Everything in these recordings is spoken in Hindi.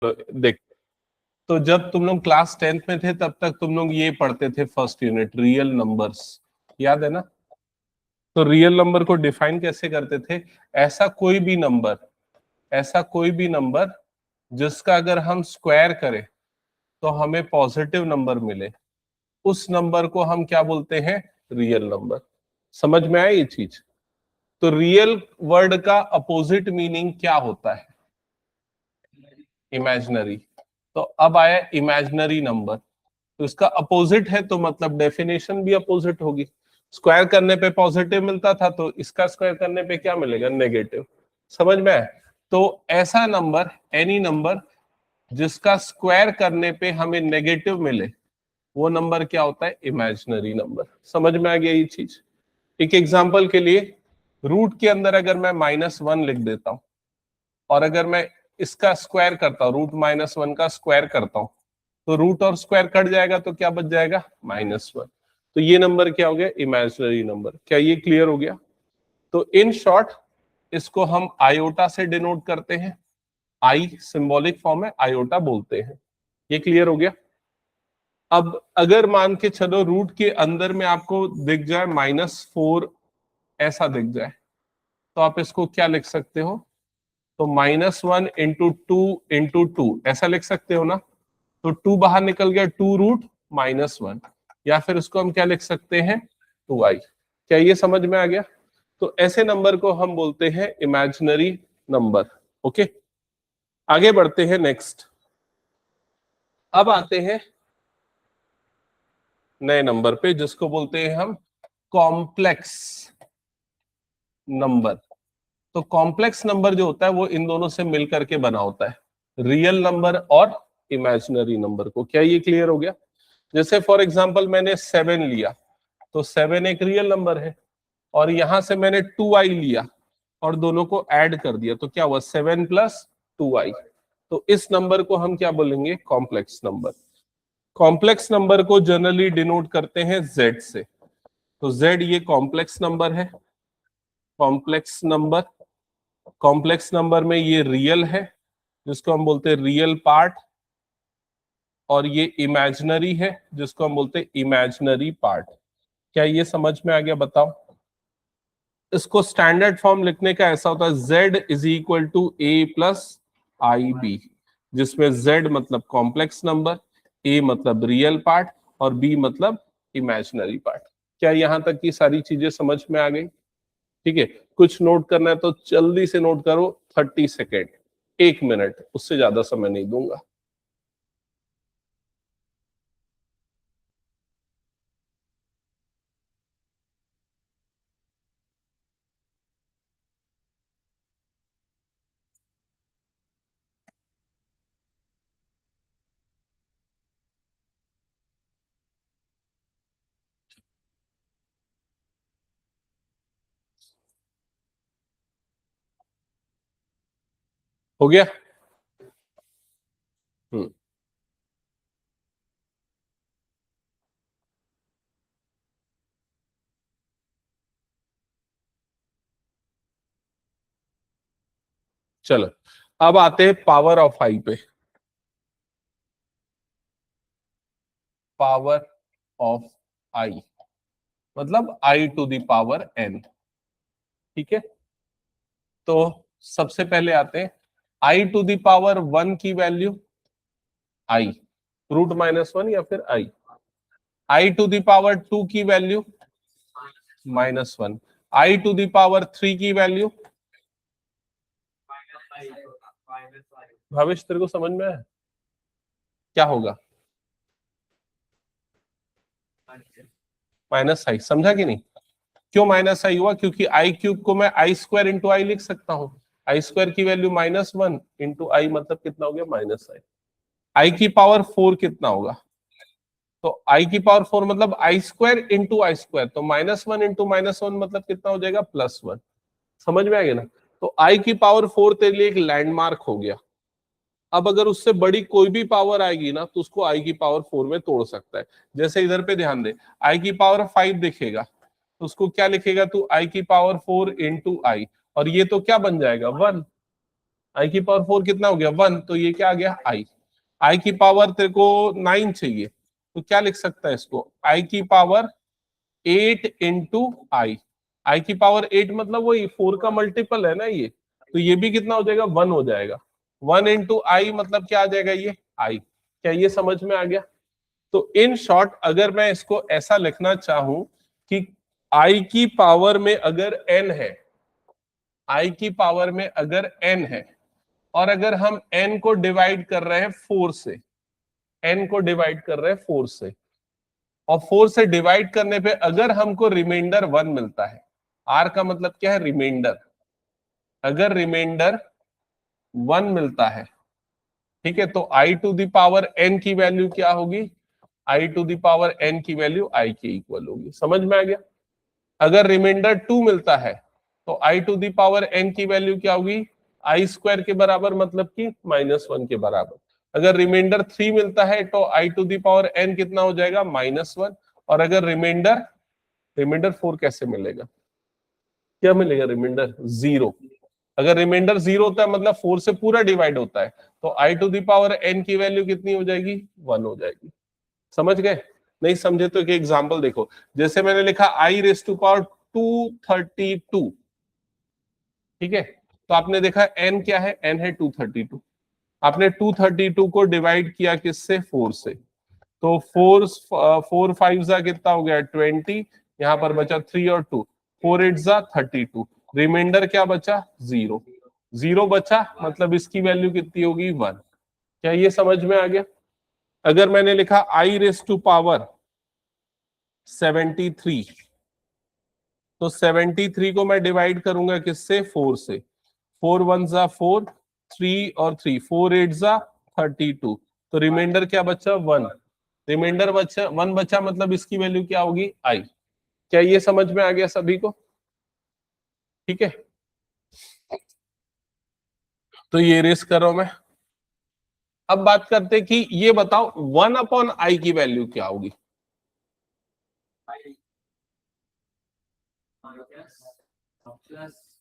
देख, तो जब तुम लोग क्लास 10th में थे तब तक तुम लोग ये पढ़ते थे, फर्स्ट यूनिट रियल नंबर्स, याद है ना? तो रियल नंबर को डिफाइन कैसे करते थे? ऐसा कोई भी नंबर, ऐसा कोई भी नंबर जिसका अगर हम स्क्वायर करें तो हमें पॉजिटिव नंबर मिले, उस नंबर को हम क्या बोलते हैं? Real number. समझ में आया ये चीज? तो रियल वर्ड का अपोजिट मीनिंग क्या होता है? इमेजिनरी। तो अब आया इमेजिनरी नंबर, तो इसका अपोजिट है तो मतलब डेफिनेशन भी अपोजिट होगी। स्क्वायर करने पे पॉजिटिव मिलता था, तो इसका स्क्वायर करने पे क्या मिलेगा? नेगेटिव। समझ में आया? तो ऐसा नंबर, एनी नंबर जिसका स्क्वायर करने पे हमें नेगेटिव मिले, वो नंबर क्या होता है? Imaginary number. समझ में आ गया ये चीज? एक एग्जांपल के लिए, रूट के अंदर अगर मैं -1 लिख देता हूं और अगर मैं इसका स्क्वायर करता हूं, रूट-1 का स्क्वायर करता हूं, तो रूट और स्क्वायर कट जाएगा तो क्या बच जाएगा? -1। तो ये नंबर क्या हो गया? Imaginary number. क्या ये क्लियर हो गया? तो इन शॉर्ट इसको हम आयोटा से डिनोट करते हैं, आई सिंबॉलिक फॉर्म है, आयोटा बोलते हैं। ये क्लियर हो गया? अब अगर मान के चलो रूट के अंदर में आपको दिख जाए -4, ऐसा दिख जाए, तो आप इसको क्या लिख सकते हो? तो -1 इंटू 2 ऐसा लिख सकते हो ना? तो 2 बाहर निकल गया, 2√-1, या फिर इसको हम क्या लिख सकते हैं? 2i। क्या ये समझ में आ गया? तो ऐसे नंबर को हम बोलते हैं इमेजिनरी नंबर। ओके, आगे बढ़ते हैं नेक्स्ट। अब आते हैं नए नंबर पे, जिसको बोलते हैं हम कॉम्प्लेक्स नंबर। तो कॉम्प्लेक्स नंबर जो होता है वो इन दोनों से मिलकर के बना होता है, रियल नंबर और इमेजिनरी नंबर को। क्या ये क्लियर हो गया? जैसे फॉर एग्जांपल मैंने 7 लिया, तो 7 एक रियल नंबर है, और यहां से मैंने 2i लिया और दोनों को ऐड कर दिया, तो क्या हुआ? 7 + 2i। तो इस नंबर को हम क्या बोलेंगे? Complex number. कॉम्प्लेक्स नंबर को जनरली डिनोट करते हैं z से, तो z ये कॉम्प्लेक्स नंबर है। कॉम्प्लेक्स नंबर, कॉम्प्लेक्स नंबर में ये रियल है जिसको हम बोलते हैं रियल पार्ट, और ये इमेजिनरी है जिसको हम बोलते हैं इमेजिनरी पार्ट। क्या ये समझ में आ गया? बताओ। इसको स्टैंडर्ड फॉर्म लिखने का ऐसा होता है, z = a + ib, जिसमें z मतलब कॉम्प्लेक्स नंबर, a मतलब रियल पार्ट और b मतलब इमेजिनरी पार्ट। क्या यहां तक की सारी चीजें समझ में आ गई? ठीक है, कुछ नोट करना है तो जल्दी से नोट करो, 30 सेकेंड, 1 मिनट, उससे ज्यादा समय नहीं दूंगा। हो गया? हम्म, चलो अब आते हैं पावर ऑफ आई पे। पावर ऑफ आई मतलब i⁴n। ठीक है, तो सबसे पहले आते हैं i⁴1 की वैल्यू, i √-1 या फिर i⁴2 की वैल्यू -1, i⁴3 की वैल्यू। भविष्य तेरे को समझ में है क्या होगा? -i। समझा कि नहीं? क्यों -i हुआ? क्योंकि i³ को मैं i² इंटू आई लिख सकता हूँ। i² की वैल्यू -1 इंटू आई मतलब कितना हो गया? -i। i⁴ कितना होगा? तो i⁴ मतलब i² इंटू i², तो -1 इंटू -1 मतलब कितना हो जाएगा? +1। समझ में आ गया ना? तो i⁴ तेरे लिए एक लैंडमार्क हो गया। अब अगर उससे बड़ी कोई भी पावर आएगी ना, तो उसको i⁴ में तोड़ सकता है। जैसे इधर पे ध्यान दे, i⁵ दिखेगा तो उसको क्या लिखेगा तू? i⁴ इंटू आई, और ये तो क्या बन जाएगा? 1। आई की पावर 4 कितना हो गया 1, तो ये क्या आ गया आई। आई की पावर तेरे को 9 चाहिए, तो क्या लिख सकता है इसको, आई की पावर 8 इंटू आई। आई की पावर 8 मतलब वही 4 का मल्टीपल है ना ये, तो ये भी कितना हो जाएगा 1 हो जाएगा। 1 इंटू आई मतलब क्या आ जाएगा ये आई। क्या ये समझ में आ गया? तो इन शॉर्ट अगर मैं इसको ऐसा लिखना चाहूं कि आई की पावर में अगर n है, आई की पावर में अगर n है, और अगर हम n को डिवाइड कर रहे हैं 4 से, n को डिवाइड कर रहे हैं 4 से, और 4 से डिवाइड करने पे अगर हमको रिमाइंडर 1 मिलता है, r का मतलब क्या है रिमाइंडर, अगर रिमाइंडर 1 मिलता है, ठीक है, तो i to the power n की वैल्यू क्या होगी, i to the power n की वैल्यू i के इक्वल होगी। समझ में आ गया? अगर रिमाइंडर 2 मिलता है तो i to the power n की वैल्यू क्या होगी, आई स्क्वायर के बराबर मतलब कि -1 के बराबर। अगर रिमाइंडर 3 मिलता है तो i to the power n कितना हो जाएगा -1। और अगर रिमाइंडर 4 कैसे मिलेगा, क्या मिलेगा रिमाइंडर 0। अगर रिमाइंडर 0 होता है मतलब 4 से पूरा डिवाइड होता है, तो i to the power n की वैल्यू कितनी हो जाएगी 1 हो जाएगी। समझ गए? नहीं समझे तो एक एग्जांपल देखो, जैसे मैंने लिखा i रेस टू पावर 232, ठीक है, तो आपने देखा n क्या है, n है 232, आपने 232 को डिवाइड किया किससे 4 से, तो 4 5 जा कितना हो गया 20, यहाँ पर बचा 3 और 2, 4 8 जा 32, रिमाइंडर क्या बचा 0, 0 बचा मतलब इसकी वैल्यू कितनी होगी 1। क्या ये समझ में आ गया? अगर मैंने लिखा i रेस टू पावर 73, तो 73 को मैं डिवाइड करूंगा किससे 4 से, 4 1 जा 4, 3 और 3, 4 8 जा 32, तो रिमाइंडर क्या बचा 1, रिमाइंडर बचा 1 बचा मतलब इसकी वैल्यू क्या होगी आई। क्या ये समझ में आ गया सभी को? ठीक है, तो ये रेस कर रहा हूं मैं। अब बात करते हैं कि ये बताओ 1/i की वैल्यू क्या होगी।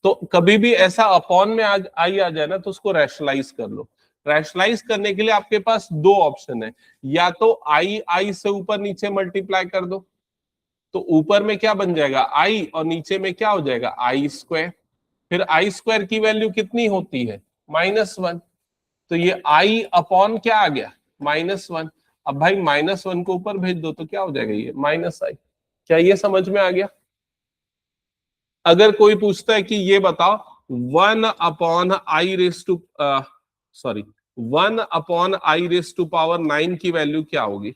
तो कभी भी ऐसा अपॉन में आज आई आ जाए ना तो उसको रैशनलाइज कर लो। रैशनलाइज करने के लिए आपके पास दो ऑप्शन है, या तो आई से ऊपर नीचे मल्टीप्लाई कर दो, तो ऊपर में क्या बन जाएगा आई और नीचे में क्या हो जाएगा आई स्क्वायर। फिर आई स्क्वायर की वैल्यू कितनी होती है -1, तो ये आई अपॉन क्या आ गया -1। अब भाई -1 को ऊपर भेज दो तो क्या हो जाएगा ये -i। क्या ये समझ में आ गया? अगर कोई पूछता है कि ये बताओ 1/i रेस टू पावर 9 की वैल्यू क्या होगी,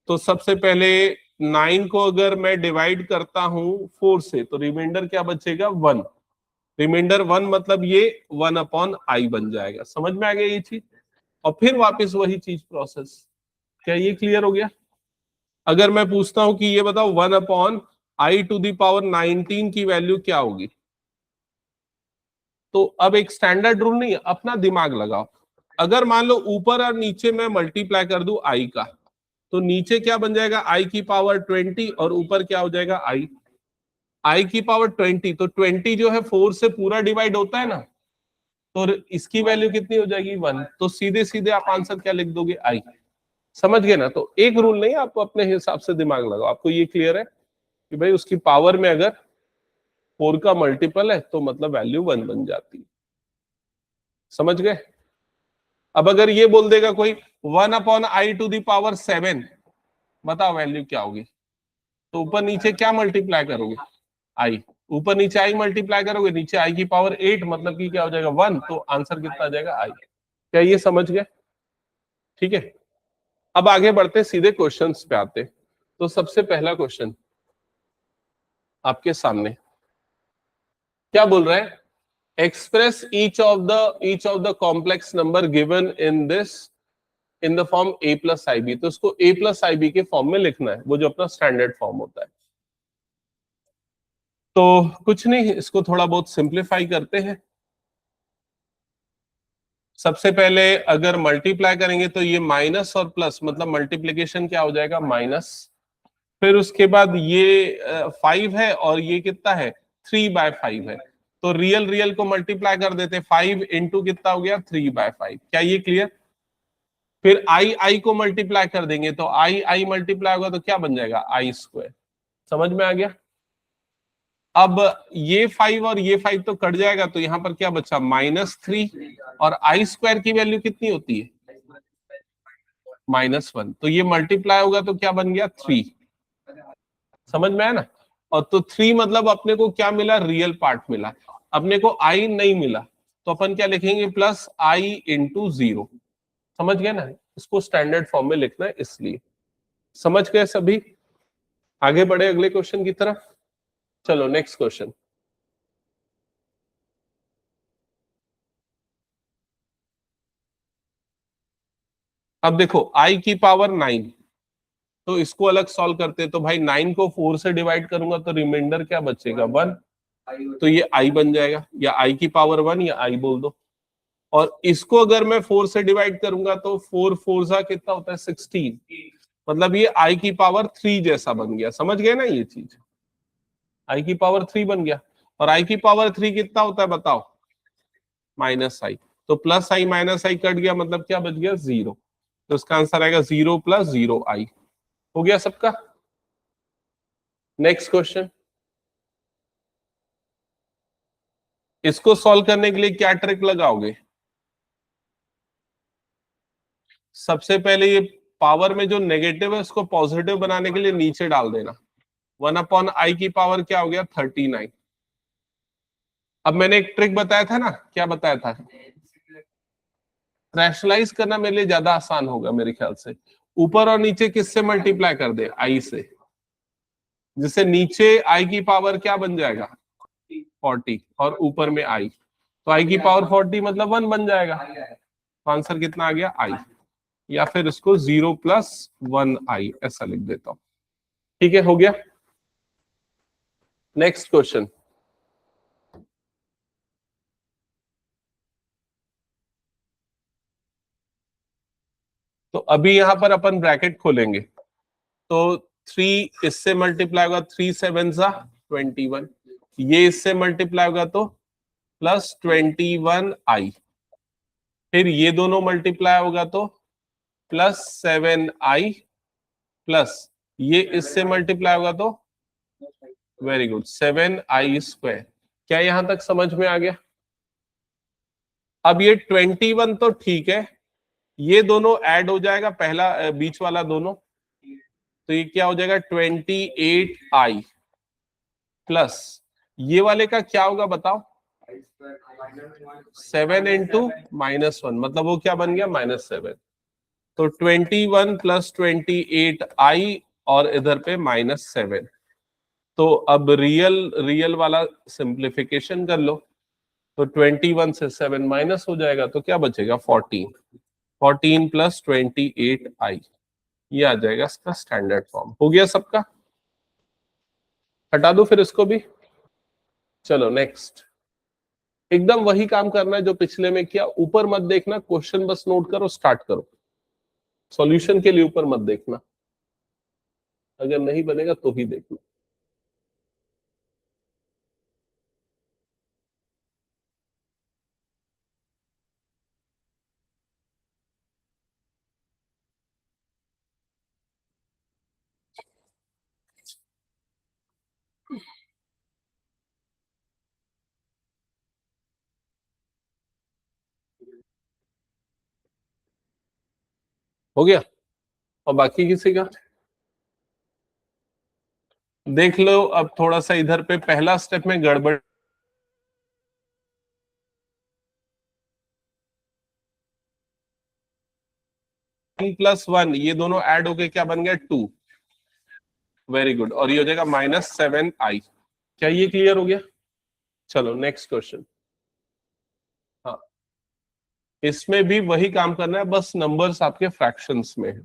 तो सबसे पहले 9 को अगर मैं डिवाइड करता हूं 4 से तो रिमाइंडर क्या बचेगा 1, रिमाइंडर 1 मतलब ये 1/i बन जाएगा। समझ में आ गया ये चीज? और फिर वापस वही चीज प्रोसेस। क्या ये क्लियर हो गया? अगर मैं पूछता हूं कि ये बताओ 1/i टू द पावर 19 की वैल्यू क्या होगी, तो अब एक स्टैंडर्ड रूल नहीं है, अपना दिमाग लगाओ। अगर मान लो ऊपर और नीचे मैं मल्टीप्लाई कर दूं आई का, तो नीचे क्या बन जाएगा आई की पावर 20 और ऊपर क्या हो जाएगा आई की पावर 20, तो 20 जो है 4 से पूरा डिवाइड होता है ना, तो इसकी वैल्यू कितनी हो जाएगी 1, तो सीधे सीधे आप आंसर क्या लिख दोगे आई। समझ गए ना? तो एक रूल नहीं, आपको अपने हिसाब से दिमाग लगाओ। आपको ये क्लियर है कि भाई उसकी पावर में अगर 4 का मल्टीपल है तो मतलब वैल्यू 1 बन जाती है। समझ गए? अब अगर ये बोल देगा कोई 1/i टू द पावर 7, बताओ वैल्यू क्या होगी, तो ऊपर नीचे क्या मल्टीप्लाई करोगे आई, ऊपर नीचे आई मल्टीप्लाई करोगे, नीचे आई की पावर 8 मतलब कि क्या हो जाएगा 1, तो आंसर कितना आ जाएगा आई। क्या ये समझ गए? ठीक है, अब आगे बढ़ते सीधे क्वेश्चंस पे आते। तो सबसे पहला क्वेश्चन आपके सामने क्या बोल रहा है, express each of the complex number given in this in the form a+ib। तो उसको a+ib के फॉर्म में लिखना है, वो जो अपना स्टैंडर्ड फॉर्म होता है। तो कुछ नहीं, इसको थोड़ा बहुत सिंप्लीफाई करते हैं। सबसे पहले अगर मल्टीप्लाई करेंगे तो ये माइनस और प्लस मतलब मल्टीप्लीकेशन क्या हो जाएगा माइनस, फिर उसके बाद ये 5 है और ये कितना है 3/5 है, तो रियल रियल को मल्टीप्लाई कर देते, 5 इंटू कितना हो गया 3/5। क्या ये क्लियर? फिर आई आई को मल्टीप्लाई कर देंगे, तो आई आई मल्टीप्लाई होगा तो क्या बन जाएगा आई स्क्वायर। समझ में आ गया? अब ये 5 और ये 5 तो कट जाएगा, तो यहां पर क्या बचा -3, और आई स्क्वायर की वैल्यू कितनी होती है -1, तो ये मल्टीप्लाई होगा तो क्या बन गया 3। समझ में आया ना? और तो 3 मतलब अपने को क्या मिला, रियल पार्ट मिला, अपने को आई नहीं मिला, तो अपन क्या लिखेंगे प्लस आई इंटू 0। समझ गए ना? इसको स्टैंडर्ड फॉर्म में लिखना है इसलिए। समझ गए सभी? आगे बढ़े अगले क्वेश्चन की तरफ। चलो नेक्स्ट क्वेश्चन। अब देखो आई की पावर 9, तो इसको अलग सॉल्व करते हैं, तो भाई 9 को 4 से डिवाइड करूंगा तो रिमाइंडर क्या बचेगा 1, तो ये आई बन जाएगा, या आई की पावर 1 या आई बोल दो। और इसको अगर मैं 4 से डिवाइड करूंगा तो 4 4 सा कितना होता है 16, मतलब ये आई की पावर 3 जैसा बन गया। समझ गए ना ये चीज? आई की पावर 3 बन गया, और आई की पावर 3 कितना होता है बताओ, -i। तो plus I minus I cut गया, मतलब क्या बच गया 0, तो इसका आंसर आएगा 0 + 0i। हो गया सबका? Next question. इसको सॉल्व करने के लिए क्या ट्रिक लगाओगे? सबसे पहले ये पावर में जो नेगेटिव है उसको पॉजिटिव बनाने के लिए नीचे डाल देना। 1/i की पावर क्या हो गया 39। अब मैंने एक ट्रिक बताया था ना, क्या बताया था? रैशनलाइज करना मेरे लिए ज्यादा आसान होगा मेरे ख्याल से। ऊपर और नीचे किससे मल्टीप्लाई कर दे, आई से, जिससे नीचे आई की पावर क्या बन जाएगा 40, और ऊपर में आई, तो आई की पावर 40 मतलब 1 बन जाएगा। तो आंसर कितना आ गया आई, या फिर इसको 0 + 1i ऐसा लिख देता हूं। ठीक है, हो गया। Next question. तो अभी यहां पर अपन ब्रैकेट खोलेंगे, तो 3 इससे मल्टीप्लाई होगा, 3 7 सा 21, ये इससे मल्टीप्लाई होगा तो +21i, फिर ये दोनों मल्टीप्लाई होगा तो +7i, प्लस ये इससे मल्टीप्लाई होगा तो वेरी गुड 7i²। क्या यहां तक समझ में आ गया? अब ये 21 तो ठीक है, ये दोनों ऐड हो जाएगा, पहला बीच वाला दोनों, तो ये क्या हो जाएगा 28i, प्लस ये वाले का क्या होगा बताओ 7 इंटू -1, मतलब वो क्या बन गया -7, तो 21 + 28i, और इधर पे -7। तो अब रियल रियल वाला सिंप्लीफिकेशन कर लो, तो 21 से 7 माइनस हो जाएगा, तो क्या बचेगा 14, 14 + 28i, ये आ जाएगा इसका स्टैंडर्ड फॉर्म। हो गया सबका? हटा दो फिर इसको भी। चलो नेक्स्ट। एकदम वही काम करना है जो पिछले में किया, ऊपर मत देखना, क्वेश्चन बस नोट करो, स्टार्ट करो। सॉल्यूशन के लिए ऊपर मत देखना, अगर नहीं बनेगा तो ही देखना। हो गया? और बाकी किसी का देख लो। अब थोड़ा सा इधर पे पहला स्टेप में गड़बड़, +1 ये दोनों ऐड होके क्या बन गया 2, वेरी गुड, और ये हो जाएगा -7i। क्या ये क्लियर हो गया? चलो नेक्स्ट क्वेश्चन। हाँ, इसमें भी वही काम करना है, बस नंबर्स आपके फ्रैक्शंस में है।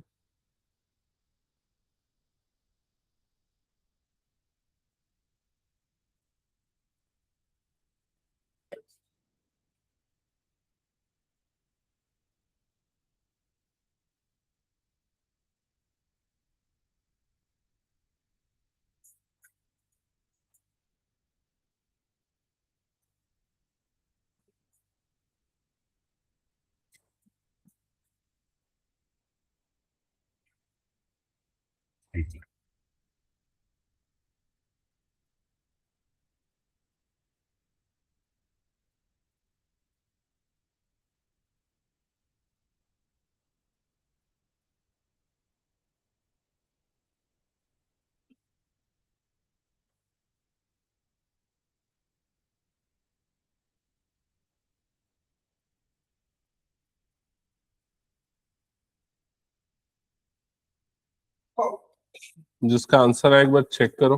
जिसका आंसर है एक बार चेक करो।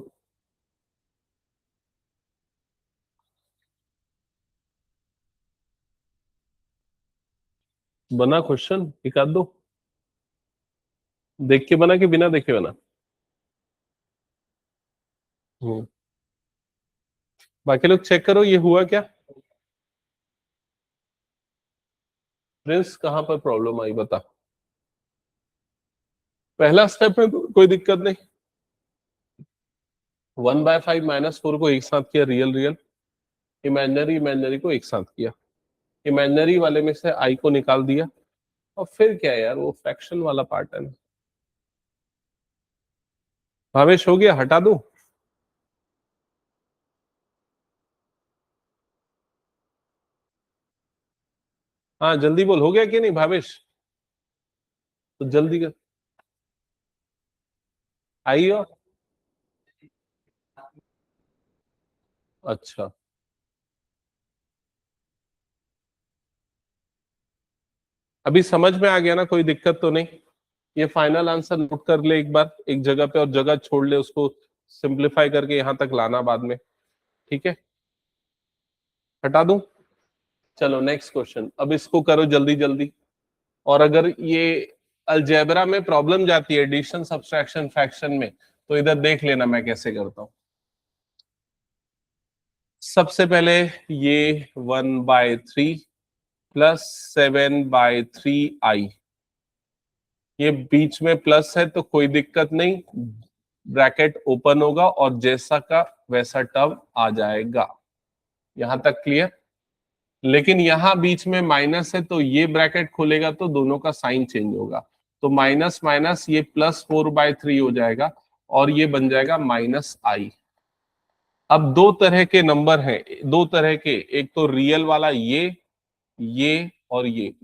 बना क्वेश्चन एक आध दो देख के बना कि बिना देखे बना? बाकी लोग चेक करो ये हुआ क्या। प्रिंस कहां पर प्रॉब्लम आई बता। पहला स्टेप में कोई दिक्कत नहीं। 1/5 -4 को एक साथ किया, रियल रियल, इमेजिनरी इमेजिनरी को एक साथ किया, इमेजिनरी वाले में से आई को निकाल दिया, और फिर क्या है यार, वो फ्रैक्शन वाला पार्ट है ना। भावेश हो गया, हटा दूं? हाँ जल्दी बोल, हो गया कि नहीं भावेश? तो जल्दी कर। आई हो? अच्छा, अभी समझ में आ गया ना, कोई दिक्कत तो नहीं? ये फाइनल आंसर नोट कर ले एक बार एक जगह पे, और जगह छोड़ ले, उसको सिंप्लीफाई करके यहां तक लाना बाद में, ठीक है? हटा दूं? चलो नेक्स्ट क्वेश्चन, अब इसको करो जल्दी जल्दी। और अगर ये अलजेब्रा में प्रॉब्लम जाती है एडिशन सब्सट्रैक्शन फ्रैक्शन में, तो इधर देख लेना मैं कैसे करता हूं। सबसे पहले ये 1/3 प्लस 7/3i, ये बीच में प्लस है तो कोई दिक्कत नहीं, ब्रैकेट ओपन होगा और जैसा का वैसा टर्म आ जाएगा। यहां तक क्लियर? लेकिन यहां बीच में माइनस है तो ये ब्रैकेट खुलेगा तो दोनों का साइन चेंज होगा, तो माइनस माइनस ये +4/3 हो जाएगा, और ये बन जाएगा -i। अब दो तरह के नंबर हैं, दो तरह के, एक तो रियल वाला ये और ये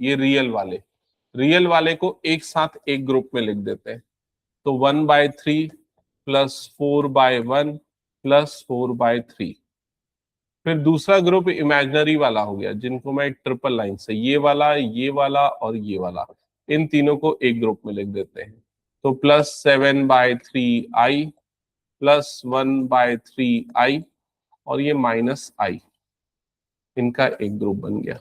रियल वाले को एक साथ एक ग्रुप में लिख देते हैं, तो 1/3 +4/1 +4/3। फिर दूसरा ग्रुप इमेजिनरी वाला हो गया, जिनको मैं ट्रिपल लाइन से, ये वाला और ये वाला, इन तीनों को एक ग्रुप में लिख देते हैं, तो +7/3i +1/3i और ये -i, इनका एक ग्रुप बन गया।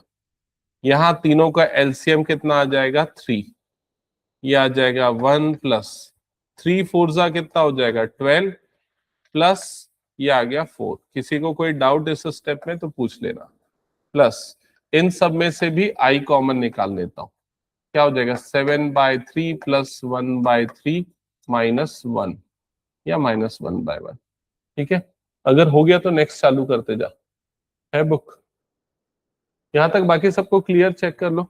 यहां तीनों का एलसीएम कितना आ जाएगा? 3। ये आ जाएगा 1 + 3 4 कितना हो जाएगा? 12 प्लस ये आ गया 4। किसी को कोई डाउट इस स्टेप में तो पूछ लेना। प्लस इन सब में से भी आई कॉमन निकाल लेता हूं, क्या हो जाएगा? 7/3 + 1/3 -1 या -1/1, ठीक है? अगर हो गया तो नेक्स्ट चालू करते जा, है बुक यहां तक? बाकी सबको क्लियर? चेक कर लो।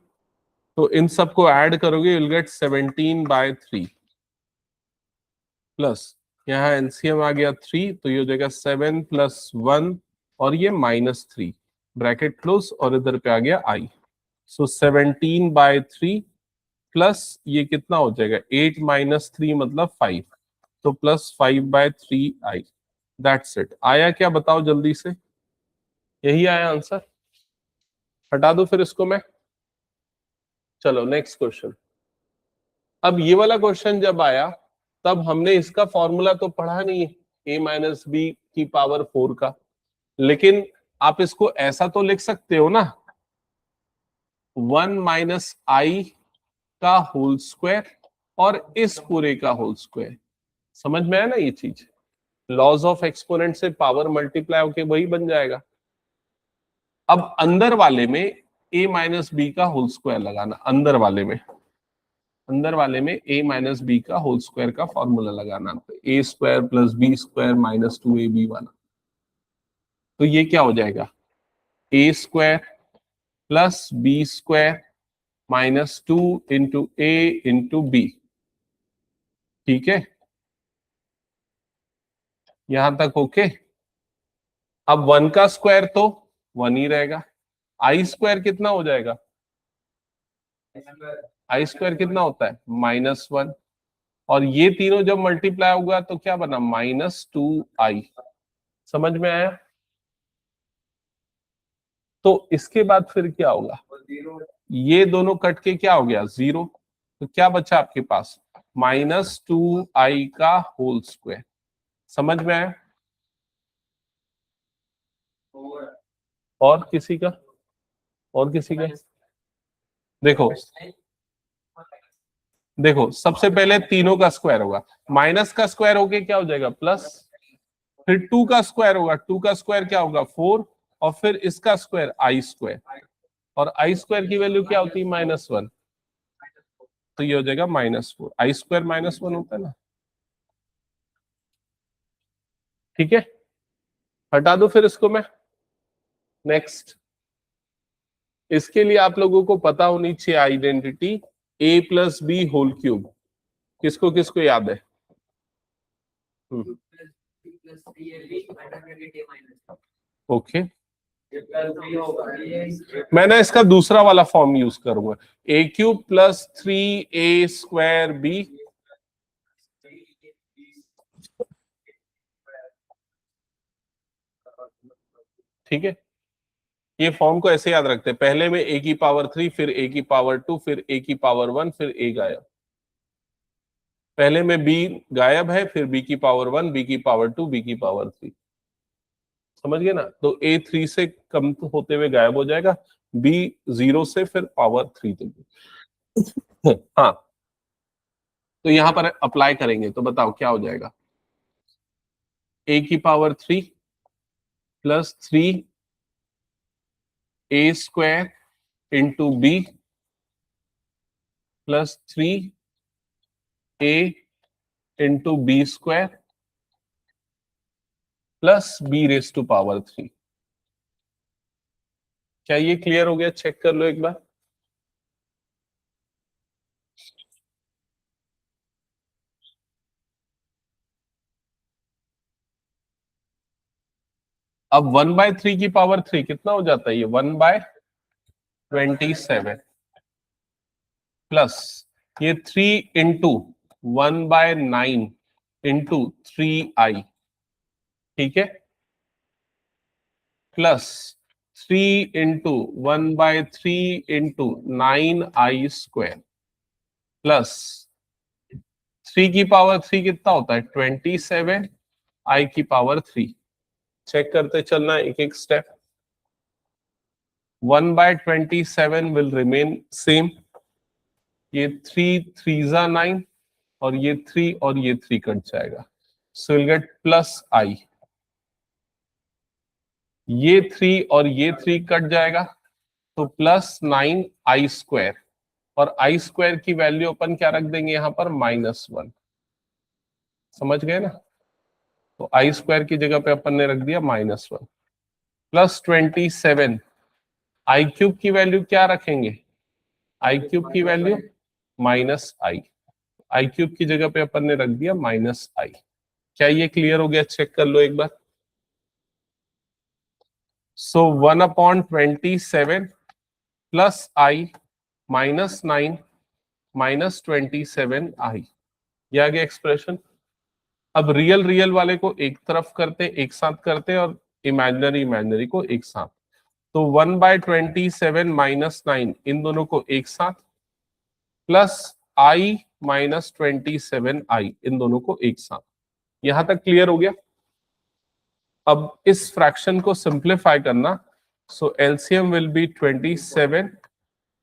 तो इन सबको ऐड करोगे, you'll get 17/3 प्लस यहाँ एलसीएम आ गया 3, तो ये हो जाएगा 7 + 1 और ये -3, ब्रैकेट क्लोज, और इधर पे आ गया आई, सो 17/3 प्लस ये कितना हो जाएगा? 8 - 3 मतलब 5, तो +5/3i। That's it. आया क्या बताओ जल्दी से? यही आया आंसर? हटा दो फिर इसको मैं। चलो नेक्स्ट क्वेश्चन। अब ये वाला क्वेश्चन जब आया तब हमने इसका फॉर्मूला तो पढ़ा नहीं है, a-b⁴ का, लेकिन आप इसको ऐसा तो लिख सकते हो ना, 1 - i का होल स्क्वायर और इस पूरे का होल स्क्वायर। समझ में आया ना ये चीज? लॉज ऑफ एक्सपोनेंट से पावर मल्टीप्लाई होके वही बन जाएगा। अब अंदर वाले में a - b का होल स्क्वायर लगाना, अंदर वाले में a - b का होल स्क्वायर का फॉर्मूला लगाना, तो a² + b² -2ab वाला, तो ये क्या हो जाएगा? a² + b² -2 × a × b, ठीक है? यहां तक ओके। अब 1 का स्क्वायर तो 1 ही रहेगा। आई स्क्वायर कितना हो जाएगा? आई स्क्वायर कितना होता है? -1। और ये तीनों जब मल्टीप्लाई होगा तो क्या बना? -2i। समझ में आया? तो इसके बाद फिर क्या होगा? ये दोनों कट के क्या हो गया? 0। तो क्या बचा आपके पास? -2i का होल स्क्वायर। समझ में आया? और किसी का? और किसी का? देखो देखो, सबसे पहले तीनों का स्क्वायर होगा, माइनस का स्क्वायर होके क्या हो जाएगा? प्लस। फिर 2 का स्क्वायर होगा, 2 का स्क्वायर क्या होगा? 4। और फिर इसका स्क्वायर आई स्क्वायर। और आई स्क्वायर की वैल्यू क्या होती है? -1। तो ये हो जाएगा -4। आई स्क्वायर -1 होता है ना। ठीक है, हटा दो फिर इसको मैं। नेक्स्ट, इसके लिए आप लोगों को पता होनी चाहिए आइडेंटिटी a+b होल क्यूब। किसको किसको याद है? ओके, मैं ना इसका दूसरा वाला फॉर्म यूज करूंगा, a³ + 3a²b। ठीक है, ये फॉर्म को ऐसे याद रखते हैं, पहले में a⁻3, फिर a⁻2, फिर a⁻1, फिर a गायब। पहले में b गायब है, फिर b⁻1, b⁻2, b⁻3। समझ गए ना? तो a3 से कम होते हुए गायब हो जाएगा, b 0 से फिर पावर 3 तक। हाँ, तो यहां पर अप्लाई करेंगे तो बताओ क्या हो जाएगा? a⁻3 + 3a² into b + 3a into b² + b⁻3। क्या ये क्लियर हो गया? चेक कर लो एक बार। अब 1/3 की पावर 3 कितना हो जाता है? ये 1/27 प्लस ये 3 इंटू 1/9 इंटू 3i। ठीक है, plus 3 into 1/3 into 9i² plus 3 की पावर 3 कितना होता है? 27 i की पावर 3। चेक करते चलना एक एक स्टेप। 1/27 will remain same. ये 3 3 9 और ये 3 और ये 3 कट जाएगा, सो विल गेट +i। ये 3 और ये 3 कट जाएगा तो +9i²। और i² की वैल्यू अपन क्या रख देंगे यहाँ पर? -1। समझ गए ना? तो i² की जगह पे अपन ने रख दिया -1 प्लस 27। i³ की वैल्यू क्या रखेंगे? i³ की वैल्यू -i। i³ की जगह पे अपन ने रख दिया -i। क्या ये क्लियर हो गया? चेक कर लो एक बार। सो 1/27 + i -9 -27i, ये आ गया एक्सप्रेशन। अब रियल रियल वाले को एक तरफ करते, एक साथ करते, और इमेजिनरी इमेजिनरी को एक साथ। तो 1/27 -9 इन दोनों को एक साथ, प्लस i -27i इन दोनों को एक साथ। यहां तक क्लियर हो गया? अब इस फ्रैक्शन को सिंप्लीफाई करना, सो एलसीएम विल बी 27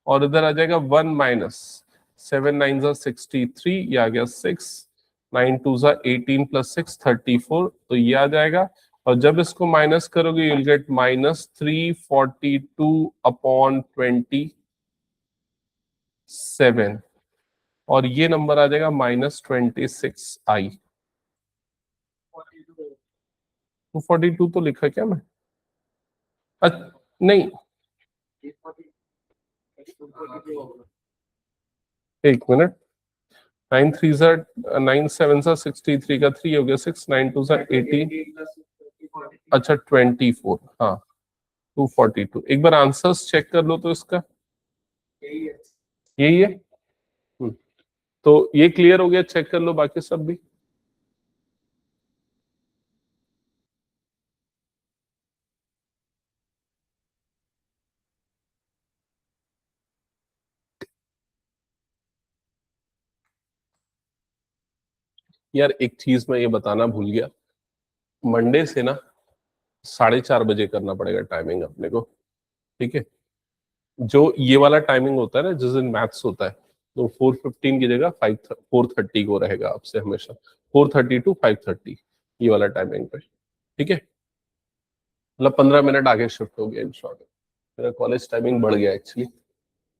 और इधर आ जाएगा 1 - 7 9 63, ये आ गया 6, 9 2 18 + 6 34, तो ये आ जाएगा। और जब इसको माइनस करोगे यूल गेट -342/27 और ये नंबर आ जाएगा -26i। 242 तो लिखा क्या मैं? नहीं, एक मिनट, 9 3 सा 9 7 सा 63 का 3 हो गया 6 9 2 सा 18, अच्छा 24, हाँ 242। एक बार आंसर्स चेक कर लो तो इसका यही है। तो ये क्लियर हो गया, चेक कर लो बाकी सब भी। यार एक चीज मैं ये बताना भूल गया, मंडे से ना 4:30 बजे करना पड़ेगा टाइमिंग अपने को, ठीक है। जो ये वाला टाइमिंग होता है ना जिस दिन मैथ्स होता है, तो 4:15 की जगह 4:30 को रहेगा आपसे हमेशा, 4:30 to 5:30 ये वाला टाइमिंग पे, ठीक है। मतलब 15 मिनट आगे शिफ्ट हो गया इन शॉर्ट, मेरा कॉलेज टाइमिंग बढ़ गया एक्चुअली,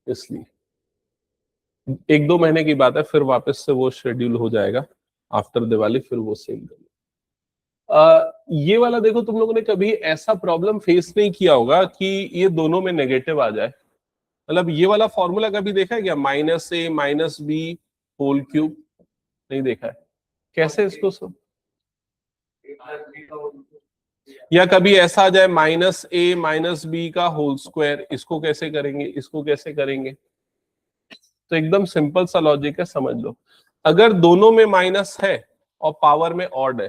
इसलिए 1-2 महीने की बात है, फिर वापस से वो शेड्यूल हो जाएगा आफ्टर दिवाली, फिर वो सेम कर। ये वाला देखो, तुम लोगों ने कभी ऐसा प्रॉब्लम फेस नहीं किया होगा कि ये दोनों में नेगेटिव आ जाए। मतलब ये वाला फॉर्मूला कभी देखा है क्या, -a - b होल क्यूब, नहीं देखा है? कैसे इसको सब, या कभी ऐसा आ जाए -a - b का होल स्क्वायर, इसको कैसे करेंगे, इसको कैसे करेंगे? तो एकदम सिंपल सा लॉजिक है, समझ लो। अगर दोनों में माइनस है और पावर में ऑड है,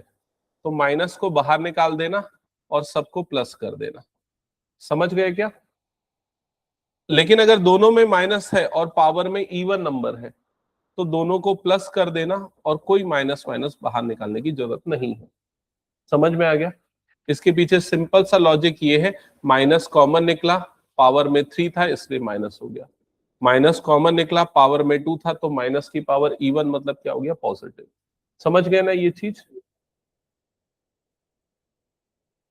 तो माइनस को बाहर निकाल देना और सबको प्लस कर देना, समझ गए क्या? लेकिन अगर दोनों में माइनस है और पावर में इवन नंबर है, तो दोनों को प्लस कर देना और कोई माइनस माइनस बाहर निकालने की जरूरत नहीं है। समझ में आ गया? इसके पीछे सिंपल सा लॉजिक ये है, माइनस कॉमन निकला, पावर में 3 था इसलिए माइनस हो गया, माइनस कॉमन निकला, पावर में 2 था तो माइनस की पावर इवन, मतलब क्या हो गया, पॉजिटिव। समझ गए ना ये चीज?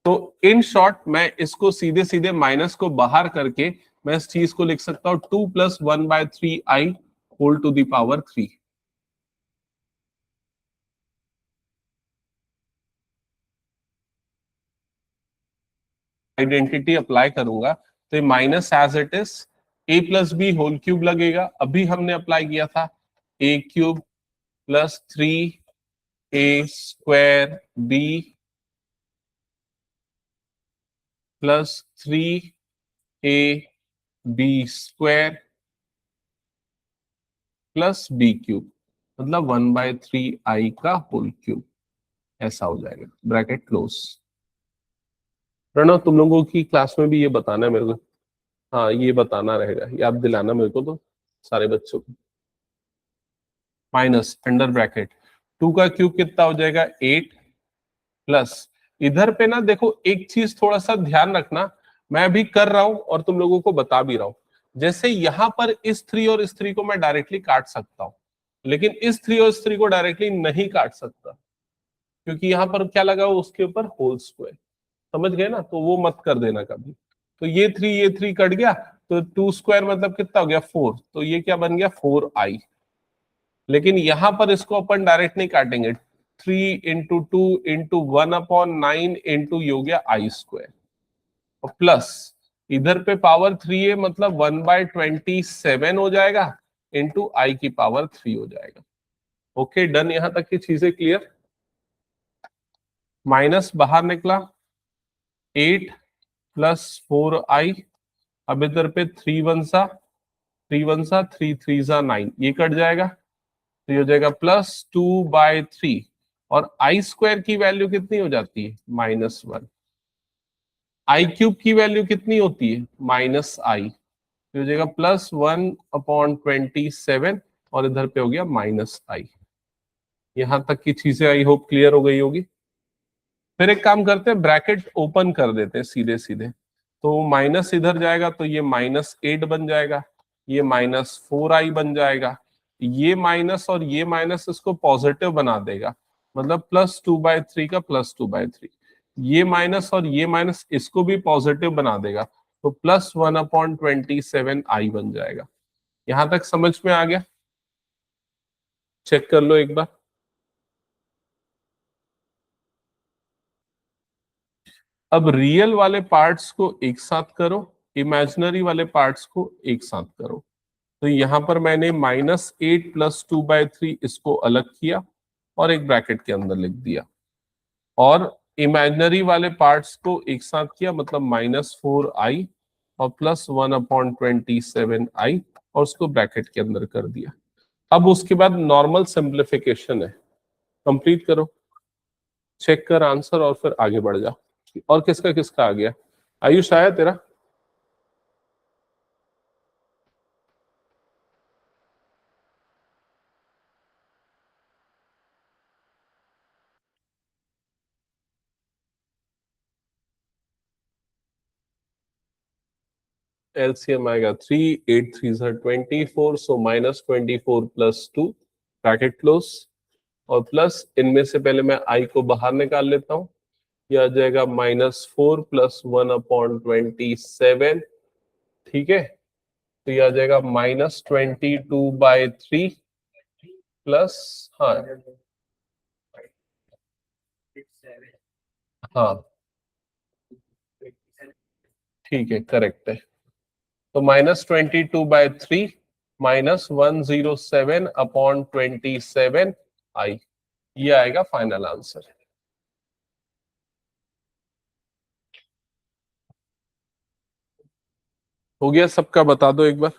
तो इन शॉर्ट मैं इसको सीधे सीधे माइनस को बाहर करके मैं इस चीज को लिख सकता हूं 2 + 1/3i whole to the power 3। Identity apply करूंगा तो ये minus as it is a + b whole cube लगेगा, अभी हमने अप्लाई किया था a³ + 3a² b + 3ab² + b³ मतलब 1/3i का होल क्यूब, ऐसा हो जाएगा, ब्रैकेट क्लोज। प्रणव तुम लोगों की क्लास में भी ये बताना है मेरे को, हाँ ये बताना रहेगा, याद दिलाना मेरे को तो सारे बच्चों को। माइनस अंडर ब्रैकेट 2 का क्यूब कितना हो जाएगा 8, प्लस इधर पे ना देखो एक चीज थोड़ा सा ध्यान रखना, मैं अभी कर रहा हूं और तुम लोगों को बता भी रहा हूं। जैसे यहां पर इस 3 और इस 3 को मैं डायरेक्टली काट सकता हूं, लेकिन इस 3 और इस 3 को डायरेक्टली नहीं काट सकता, क्योंकि यहां पर क्या लगा हुआ उसके ऊपर होल स्क्वायर। समझ गए ना? तो वो मत कर देना कभी। तो ये थ्री कट गया, तो 2² मतलब कितना हो गया 4, तो ये क्या बन गया 4i। लेकिन यहां पर इसको अपन डायरेक्ट नहीं काटेंगे, 3 × 2 × 1/9 इंटू ये हो गया i², और प्लस इधर पे पावर 3 है मतलब 1/27 हो जाएगा, इंटू आई की पावर 3 हो जाएगा। ओके डन, यहां तक की चीजें क्लियर। माइनस बाहर निकला 8 + 4i, अब इधर पे 3 × 1 = 3 × 3 = 3 × 3 = 9, ये कट जाएगा, तो ये हो जाएगा +2/3, और i² की वैल्यू कितनी हो जाती है -1, i³ की वैल्यू कितनी होती है -i, तो हो जाएगा +1/27, और इधर पे हो गया -i। यहां तक की चीजें आई होप क्लियर हो गई होगी। फिर एक काम करते हैं, ब्रैकेट ओपन कर देते हैं सीधे सीधे, तो माइनस इधर जाएगा तो ये -8 बन जाएगा, ये -4i बन जाएगा, ये माइनस और ये माइनस इसको पॉजिटिव बना देगा, मतलब +2/3 का +2/3, ये माइनस और ये माइनस इसको भी पॉजिटिव बना देगा, तो +1/27i बन जाएगा। यहां तक समझ में आ गया? चेक कर लो एक बार। अब रियल वाले पार्ट्स को एक साथ करो, इमेजिनरी वाले पार्ट्स को एक साथ करो। तो यहां पर मैंने -8 + 2/3 इसको अलग किया और एक ब्रैकेट के अंदर लिख दिया, और इमेजिनरी वाले पार्ट्स को एक साथ किया, मतलब -4i और +1/27i, और उसको ब्रैकेट के अंदर कर दिया। अब उसके बाद नॉर्मल सिंप्लीफिकेशन है, कंप्लीट करो, चेक कर आंसर और फिर आगे बढ़ जा। और किसका किसका आ गया? आयुष आया तेरा? एलसीएम आएगा 3, 8 3 24, सो -24 + 2 ब्रैकेट क्लोज, और प्लस इनमें से पहले मैं आई को बाहर निकाल लेता हूं, यह आ जाएगा -4 + 1/27, ठीक है। तो यह आ जाएगा -22/3 प्लस, हाँ हाँ ठीक है, करेक्ट है। तो -22/3 -107/27i, ये आएगा फाइनल आंसर। हो गया सबका? बता दो एक बार।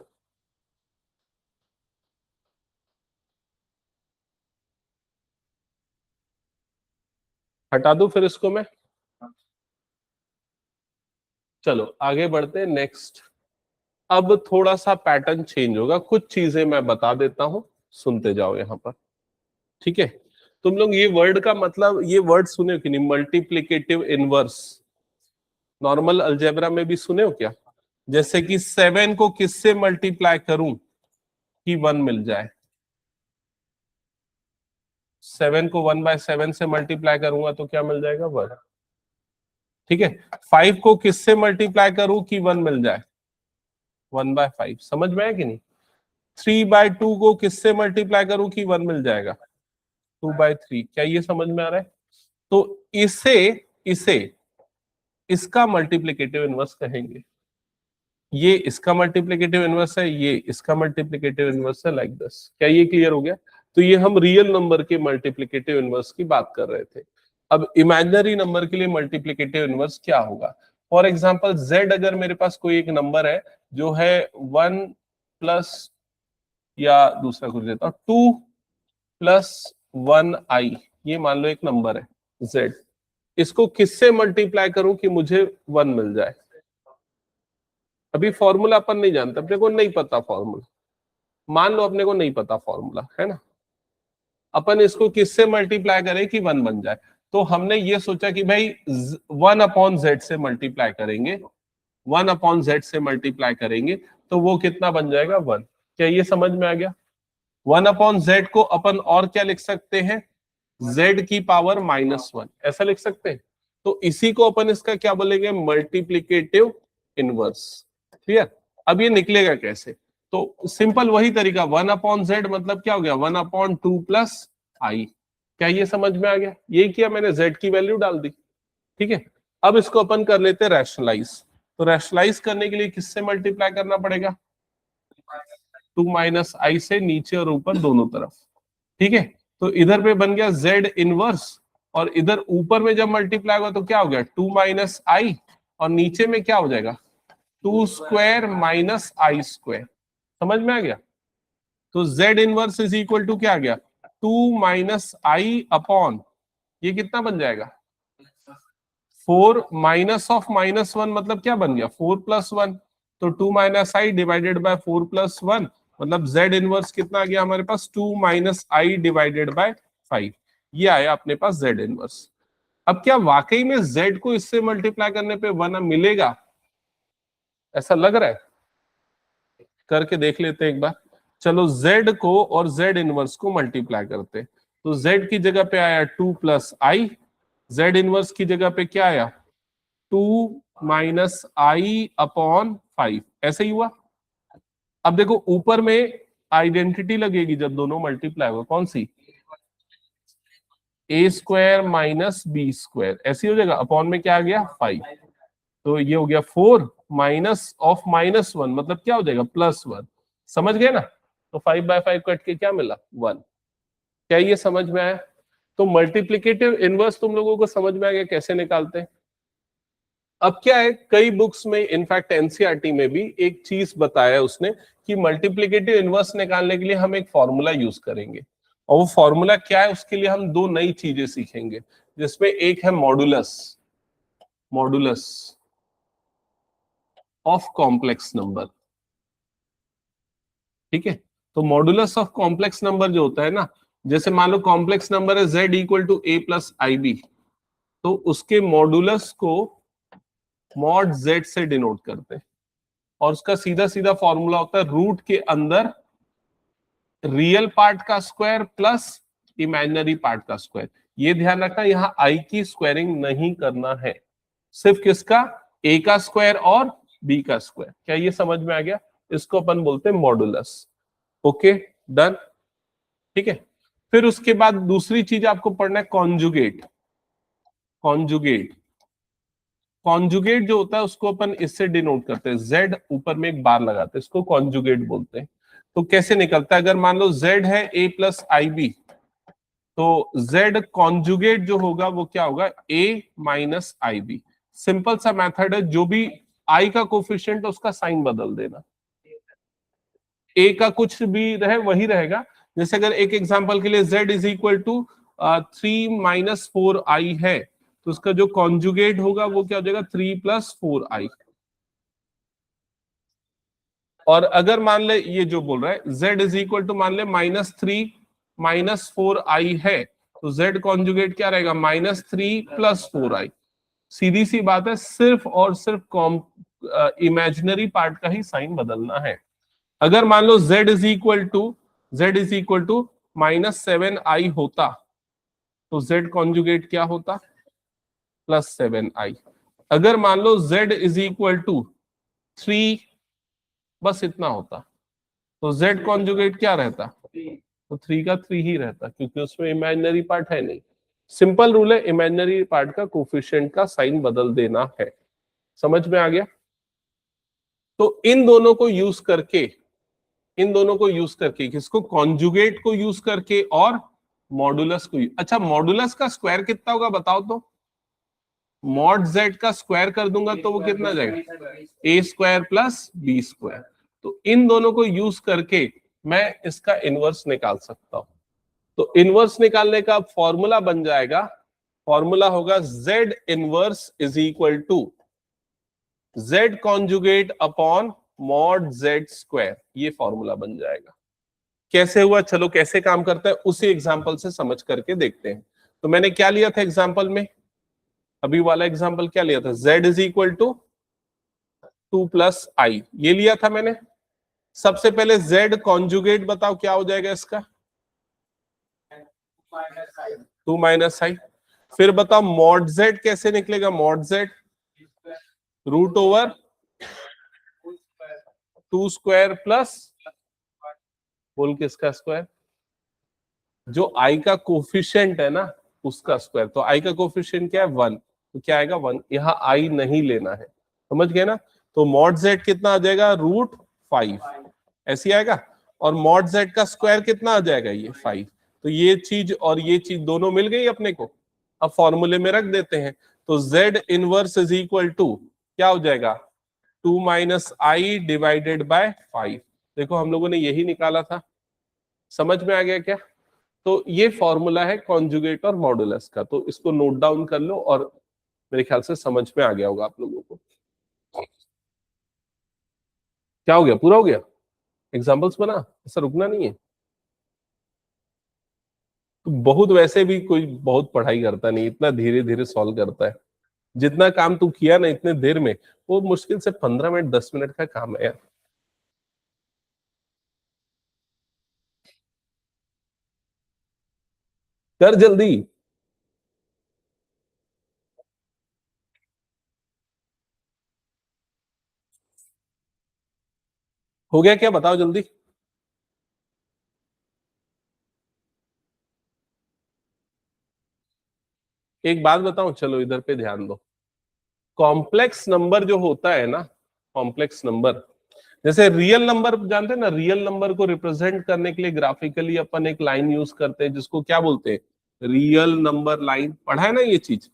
हटा दूं फिर इसको मैं? चलो आगे बढ़ते हैं नेक्स्ट। अब थोड़ा सा पैटर्न चेंज होगा, कुछ चीजें मैं बता देता हूं, सुनते जाओ यहां पर, ठीक है। तुम लोग ये वर्ड का मतलब, ये वर्ड सुने हो कि नहीं? मल्टीप्लिकेटिव इनवर्स, नॉर्मल अलजेब्रा में भी सुने हो क्या? जैसे कि 7 को किससे मल्टीप्लाई करूं कि 1 मिल जाए? 7 को 1/7 से मल्टीप्लाई करूंगा तो क्या मिल जाएगा? 1, ठीक है। 5 को किससे मल्टीप्लाई करूं कि 1 मिल जाए? 1/5, समझ में आया कि नहीं? 3/2 को किससे मल्टीप्लाई करूं कि 1 मिल जाएगा? 2/3, क्या ये समझ में आ रहा है? तो इसे इसे इसका मल्टीप्लिकेटिव इनवर्स कहेंगे। ये इसका मल्टीप्लिकेटिव इनवर्स है, ये इसका मल्टीप्लिकेटिव इनवर्स है, लाइक दिस। क्या ये क्लियर हो गया? तो ये हम रियल नंबर के मल्टीप्लिकेटिव इनवर्स की बात कर रहे थे। अब इमेजिनरी नंबर के लिए मल्टीप्लिकेटिव इनवर्स क्या होगा? फॉर एग्जाम्पल z, अगर मेरे पास कोई एक नंबर है जो है 1 प्लस, या दूसरा कुछ देता हूं, 2 + 1i, ये मान लो एक नंबर है z, इसको किससे मल्टीप्लाई करूं कि मुझे 1 मिल जाए? अभी फॉर्मूला अपन नहीं जानते, अपने को नहीं पता फॉर्मूला, मान लो अपने को नहीं पता फॉर्मूला, है ना। अपन इसको किससे मल्टीप्लाई करें कि 1 बन जाए? तो हमने ये सोचा कि भाई 1/z से मल्टीप्लाई करेंगे, 1/z से मल्टीप्लाई करेंगे, तो वो कितना बन जाएगा? 1। क्या ये समझ में आ गया? 1/z को अपन और क्या लिख सकते हैं? z की पावर -1, ऐसा लिख सकते हैं। तो इसी को अपन इसका क्या बोलेंगे? Multiplicative inverse. क्लियर? अब ये निकलेगा कैसे? तो सिंपल वही तरीका, 1/z मतलब क्या हो गया? 1/2 + i। क्या ये समझ में आ गया? ये किया मैंने, z की वैल्यू डाल दी, ठीक है। अब इसको अपन कर लेते हैं रैशनलाइज। तो रैशनलाइज करने के लिए किससे मल्टीप्लाई करना पड़ेगा? 2 - i से नीचे और ऊपर दोनों तरफ, ठीक है। तो इधर पे बन गया z इनवर्स, और इधर ऊपर में जब मल्टीप्लाई होगा तो क्या हो गया? 2 - i, और नीचे में क्या हो जाएगा? 2² - i²। समझ में आ गया? तो z inverse is equal to क्या आ गया? 2 - i अपॉन, ये कितना बन जाएगा? 4 - -1 मतलब क्या बन गया? 4 + 1। तो 2 - i डिवाइडेड बाय 4 + 1, मतलब z इनवर्स कितना आ गया हमारे पास? 2 - i डिवाइडेड बाय 5। ये आया अपने पास z इनवर्स। अब क्या वाकई में z को इससे मल्टीप्लाई करने पे 1 मिलेगा? ऐसा लग रहा है? करके देख लेते हैं एक बार। चलो z को और z इनवर्स को मल्टीप्लाई करते हैं। तो z की जगह पे आया 2 + i, z इनवर्स की जगह पे क्या आया? 2 - i अपॉन 5, ऐसे ही हुआ। अब देखो ऊपर में आइडेंटिटी लगेगी जब दोनों मल्टीप्लाई होगा, कौन सी? a² - b², ऐसी हो जाएगा। अपॉन में क्या आ गया? 5। तो ये हो गया 4 - (-1) मतलब क्या हो जाएगा? +1। समझ गए ना? तो 5/5 कट के क्या मिला? 1। क्या ये समझ में आया? तो मल्टीप्लिकेटिव इनवर्स तुम लोगों को समझ में आ गया कैसे निकालते हैं? अब क्या है, कई बुक्स में, इनफैक्ट एनसीईआरटी में भी एक चीज बताया उसने कि मल्टीप्लिकेटिव इनवर्स निकालने के लिए हम एक फॉर्मूला यूज करेंगे, और वो फॉर्मूला क्या है, उसके लिए हम दो नई चीजें सीखेंगे, जिसमें एक है modulus, modulus of complex number. ठीक है, तो मॉडुलस ऑफ कॉम्प्लेक्स नंबर जो होता है ना, जैसे मान लो कॉम्प्लेक्स नंबर है z equal to a plus IB, तो उसके मॉडुलस को मॉड z से डिनोट करते हैं, और उसका सीधा सीधा फॉर्मूला होता है रूट के अंदर रियल पार्ट का स्क्वायर प्लस इमेजिनरी पार्ट का स्क्वायर। ये ध्यान रखना, यहां आई की स्क्वायरिंग नहीं करना है, सिर्फ किसका? ए का स्क्वायर और बी का स्क्वायर। क्या ये समझ में आ गया? इसको अपन बोलते हैं मॉडुलस। Okay, done. ठीक है, फिर उसके बाद दूसरी चीज आपको पढ़ना है कॉन्जुगेट। कॉन्जुगेट, कॉन्जुगेट जो होता है उसको अपन इससे डिनोट करते हैं, z ऊपर में एक बार लगाते हैं, इसको कॉन्जुगेट बोलते हैं। तो कैसे निकलता है? अगर मान लो z है a प्लस IB, तो z कॉन्जुगेट जो होगा वो क्या होगा? a minus IB। सिंपल सा मेथड है, जो भी i का कोफिशिएंट है उसका साइन बदल देना, a का कुछ भी रहे वही रहेगा। जैसे अगर एक एग्जांपल के लिए z is equal to 3-4i है, तो उसका जो कॉन्जुगेट होगा वो क्या हो जाएगा? 3+4i। और अगर मान ले ये जो बोल रहा है z इज इक्वल टू मान ले -3-4i है, तो z कॉन्जुगेट क्या रहेगा? -3+4i। सीधी सी बात है, सिर्फ और सिर्फ इमेजिनरी पार्ट का ही साइन बदलना है। अगर मान लो z is equal to -7i होता, तो z कॉन्जुगेट क्या होता? +7i। अगर मान लो z इज इक्वल टू 3, बस इतना होता, तो z कॉन्जुगेट क्या रहता? तो 3 का 3 ही रहता, क्योंकि उसमें इमेजिनरी पार्ट है नहीं। सिंपल रूल है, इमेजिनरी पार्ट का कोफिशिएंट का साइन बदल देना है। समझ में आ गया? तो इन दोनों को यूज करके, इन दोनों को यूज करके, किसको? कॉन्जुगेट को यूज करके और मॉडुलस को अच्छा, मॉडुलस का स्क्वायर कितना होगा बताओ तो? मॉड z का स्क्वायर कर दूंगा तो वो कितना जाएगा? a square plus B square. तो इन दोनों को यूज करके मैं इसका इनवर्स निकाल सकता हूं। तो इनवर्स निकालने का फॉर्मूला बन जाएगा, फॉर्मूला होगा z inverse is equal to z conjugate upon mod z square. ये फॉर्मूला बन जाएगा। कैसे हुआ? चलो कैसे काम करता है उसी एग्जांपल से समझ करके देखते हैं। तो मैंने क्या लिया था एग्जांपल में? अभी वाला एग्जांपल क्या लिया था? z is equal to 2+i, ये लिया था मैंने। सबसे पहले z कॉन्जुगेट बताओ क्या हो जाएगा इसका? 2-i। फिर बताओ मॉड z कैसे निकलेगा? मॉड z √2² प्लस, बोल किसका स्क्वायर? जो i का कोफिशिएंट है ना उसका स्क्वायर। तो i का कोफिशिएंट क्या है? 1, तो क्या आएगा? 1। यहाँ i नहीं लेना है, समझ गए ना? तो मॉड z कितना आ जाएगा? √5 ऐसे आएगा। और मॉड z का स्क्वायर कितना आ जाएगा? ये 5। तो ये चीज और ये चीज दोनों मिल गई अपने को। अब फॉर्मूले में रख देते हैं। तो z inverse is equal to क्या हो जाएगा? 2 - i डिवाइडेड बाय 5। देखो हम लोगों ने यही निकाला था। समझ में आ गया क्या? तो ये फॉर्मूला है कॉन्जुगेट और मॉडुलस का, तो इसको नोट डाउन कर लो, और मेरे ख्याल से समझ में आ गया होगा आप लोगों को। क्या हो गया? पूरा हो गया? एग्जांपल्स बना, ऐसा रुकना नहीं है। तो बहुत वैसे भी कोई बहुत पढ़ाई करता नहीं, इतना धीरे धीरे सॉल्व करता है। जितना काम तू किया ना इतने देर में, वो मुश्किल से 15 मिनट 10 मिनट का काम है यार। कर जल्दी। हो गया क्या? बताओ जल्दी। एक बात बताऊं, चलो इधर पे ध्यान दो। कॉम्प्लेक्स नंबर जो होता है ना, कॉम्प्लेक्स नंबर, जैसे रियल नंबर जानते हैं ना, रियल नंबर को रिप्रेजेंट करने के लिए ग्राफिकली अपन एक लाइन यूज करते हैं जिसको क्या बोलते हैं, रियल नंबर लाइन। पढ़ा है ना ये चीज,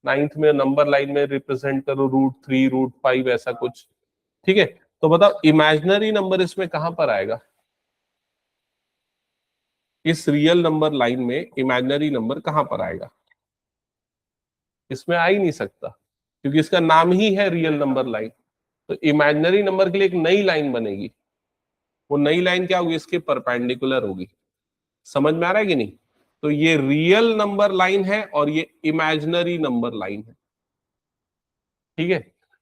9th में नंबर लाइन में रिप्रेजेंट करो √3 √5 ऐसा कुछ। ठीक है, तो बताओ इमेजिनरी नंबर इसमें कहां पर आएगा, इस रियल नंबर लाइन में इमेजिनरी नंबर कहां पर आएगा? इसमें आ ही नहीं सकता क्योंकि इसका नाम ही है रियल नंबर लाइन। तो इमेजिनरी नंबर के लिए एक नई लाइन बनेगी, वो नई लाइन क्या होगी, इसके परपेंडिकुलर होगी। समझ में आ रहा है कि नहीं? तो ये रियल नंबर लाइन है और ये इमेजिनरी नंबर लाइन है। ठीक है,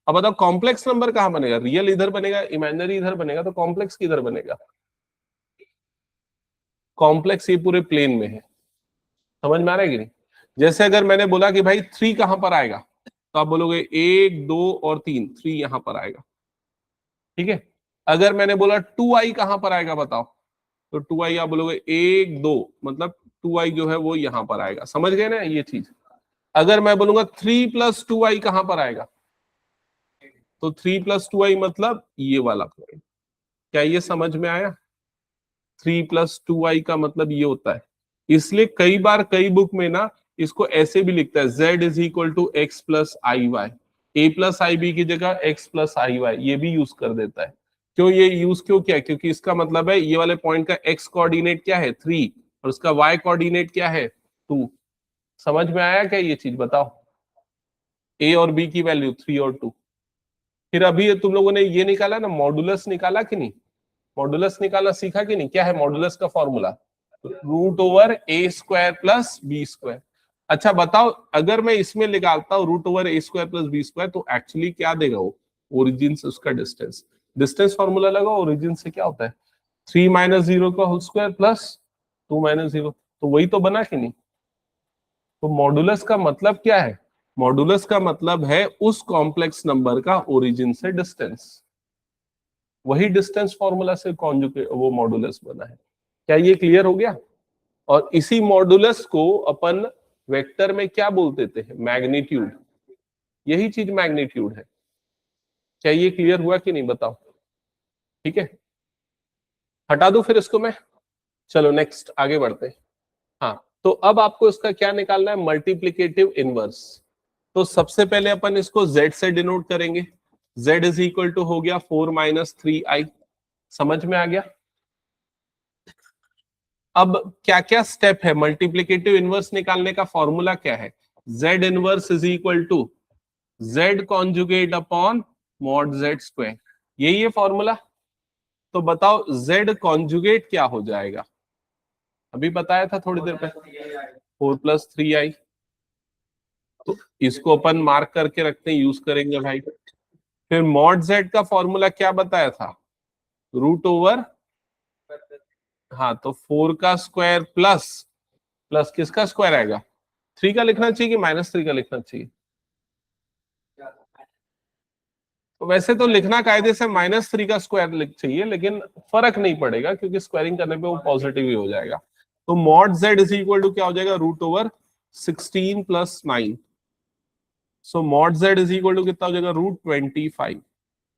अब बताओ कॉम्प्लेक्स नंबर कहां बनेगा, रियल इधर बनेगा इमेजिनरी इधर बनेगा, तो कॉम्प्लेक्स किधर बनेगा? कॉम्प्लेक्स ये पूरे प्लेन में है। समझ में आ रहा है कि नहीं? जैसे अगर मैंने बोला कि भाई 3 कहां पर आएगा, तो आप बोलोगे 1 2 और 3, 3 यहां पर आएगा। ठीक है, अगर मैंने बोला 2i कहां पर आएगा बताओ, तो 2i आप बोलोगे 1 2, मतलब 2i जो है वो यहां पर आएगा। समझ गए ना ये चीज? अगर मैं बोलूंगा 3 + 2i कहां पर आएगा, तो 3 + 2i मतलब ये वाला पॉइंट। क्या ये समझ में आया? 3 + 2i का मतलब ये होता है। इसलिए कई बार कई बुक में ना इसको ऐसे भी लिखता है, z = x + iy, a + ib की जगह x + iy, ये भी यूज कर देता है। क्यों ये यूज क्यों किया? क्योंकि इसका मतलब है ये वाले पॉइंट का x कोऑर्डिनेट क्या है 3 और उसका y कोऑर्डिनेट क्या है 2। समझ में आया क्या ये चीज? बताओ, a और b की वैल्यू 3 और 2। फिर अभी तुम लोगों ने ये निकाला ना, मॉडुलस निकाला कि नहीं? मॉडुलस निकालना सीखा कि नहीं? क्या है मॉडुलस का फॉर्मूला? √a² + b²। अच्छा बताओ, अगर मैं इसमें निकालता हूँ √a² + b², तो एक्चुअली क्या देगा वो? ओरिजिन से उसका डिस्टेंस। डिस्टेंस फॉर्मूला लगाओ, ओरिजिन से क्या होता है 3 - 0 का होल स्क्वायर प्लस 2 - 0, तो वही तो बना कि नहीं? तो मॉडुलस का मतलब क्या है? मॉडुलस का मतलब है उस कॉम्प्लेक्स नंबर का ओरिजिन से डिस्टेंस। वही डिस्टेंस फॉर्मूला से कॉन्जुगेट वो मॉडुलस बना है। क्या ये क्लियर हो गया? और इसी मॉडुलस को अपन वेक्टर में क्या बोल देते हैं? मैग्नीट्यूड। यही चीज मैग्नीट्यूड है। क्या ये क्लियर हुआ कि नहीं बताओ? ठीक है, हटा दो फिर इसको मैं। चलो नेक्स्ट आगे बढ़ते हैं। हाँ, तो अब आपको इसका क्या निकालना है? Multiplicative inverse. तो सबसे पहले अपन इसको z से डिनोट करेंगे। z = हो गया 4 - 3i। समझ में आ गया? अब क्या क्या स्टेप है मल्टीप्लीकेटिव इनवर्स निकालने का? फॉर्मूला क्या है? z inverse = z conjugate upon mod z²। यही है फॉर्मूला। तो बताओ z कॉन्जुगेट क्या हो जाएगा? अभी बताया था थोड़ी देर पहले, 4 + 3i। तो इसको अपन मार्क करके रखते हैं, यूज करेंगे भाई। फिर मॉड z का फॉर्मूला क्या बताया था? √ हाँ, तो 4 का स्क्वायर प्लस प्लस किसका स्क्वायर आएगा? 3 का लिखना चाहिए कि -3 का लिखना चाहिए? तो वैसे तो लिखना कायदे से -3 का स्क्वायर लिख चाहिए, लेकिन फर्क नहीं पड़ेगा क्योंकि स्क्वायरिंग करने पे वो पॉजिटिव ही हो जाएगा। तो मॉड z क्या हो जाएगा? √16 + 9। सो मॉड z कितना हो जाएगा? √25।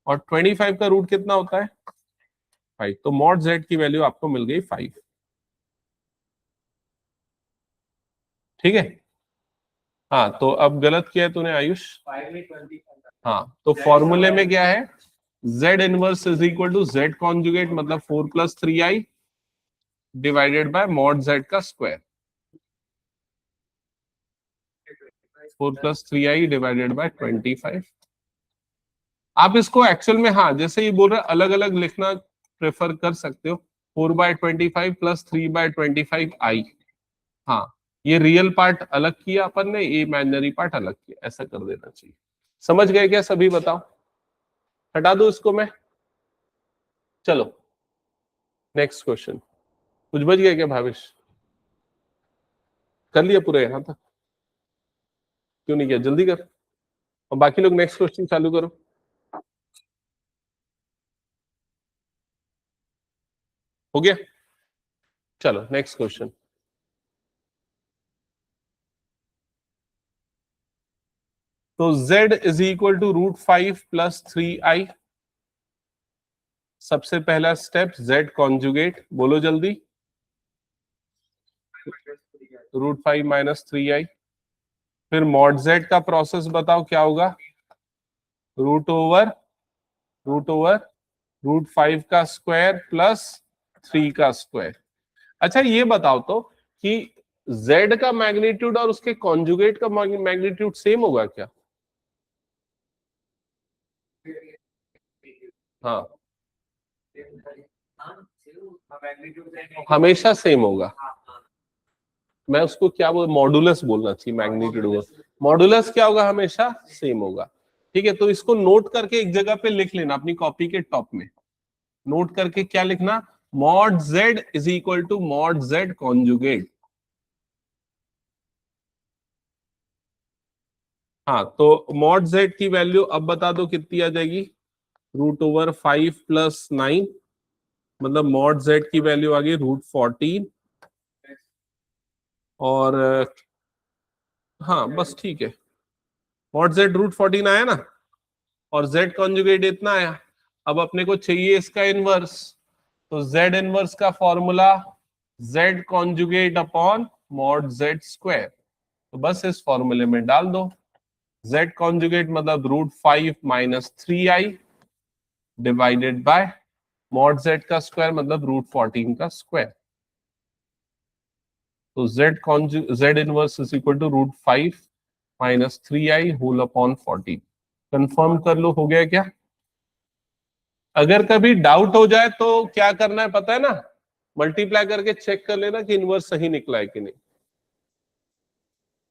और 25 का रूट कितना होता है? 5। तो मॉड z की वैल्यू आपको मिल गई 5। ठीक है, हाँ तो अब गलत किया है तूने आयुष। हाँ, तो फॉर्मूले में क्या है? z इनवर्स z कॉन्जुगेट मतलब 4 + 3i divided by mod z का स्क्वायर। 4 + 3i divided bye 25। आप इसको एक्चुअल में हाँ जैसे ये बोल रहे अलग अलग लिखना प्रेफर कर सकते हो। 4/25 + 3/25i। हाँ, ये रियल पार्ट अलग किया अपन ने, ये इमेजिनरी पार्ट अलग किया, ऐसा कर देना चाहिए। समझ गए क्या सभी? बताओ, हटा दो इसको मैं। चलो नेक्स्ट क्वेश्चन। कुछ बच गया क्या भावेश? कर लिया पूरा यहां तक? क्यों नहीं किया? जल्दी कर। और बाकी लोग नेक्स्ट क्वेश्चन चालू करो। हो गया? चलो नेक्स्ट क्वेश्चन। तो z = √5 + 3i। सबसे पहला स्टेप z कॉन्जुगेट, बोलो जल्दी, √5 - 3i। फिर मॉड z का प्रोसेस बताओ क्या होगा, √ओवर √5 का स्क्वायर प्लस 3 का स्क्वायर। अच्छा ये बताओ तो कि z का मैग्नीट्यूड और उसके कॉन्जुगेट का मैग्नीट्यूड सेम होगा क्या? हाँ, हमेशा सेम होगा। मैं उसको क्या बोल, मॉडुलस बोलना चाहिए, मैग्नीट्यूड होगा। मॉडुलस क्या होगा, हमेशा सेम होगा। ठीक है, तो इसको नोट करके एक जगह पे लिख लेना अपनी कॉपी के टॉप में। नोट करके क्या लिखना, mod z is equal to mod z conjugate. हाँ, तो मॉड z की वैल्यू अब बता दो कितनी आ जाएगी, √5 + 9, मतलब मॉड z की वैल्यू आ गई √14। और हाँ बस ठीक है, मॉड z √14 आया ना, और z कॉन्जुगेट इतना आया। अब अपने को चाहिए इसका इनवर्स, तो z इनवर्स का formula z conjugate upon mod z square. तो बस इस फॉर्मूले में डाल दो, z कॉन्जुगेट मतलब √5 - 3i divided by mod z का स्क्वायर मतलब √14 का स्क्वायर। तो z inverse is equal to √5 - 3i whole upon 14। Confirm कर लो, हो गया क्या? अगर कभी डाउट हो जाए तो क्या करना है पता है ना, मल्टीप्लाई करके चेक कर लेना कि इनवर्स सही निकला है कि नहीं।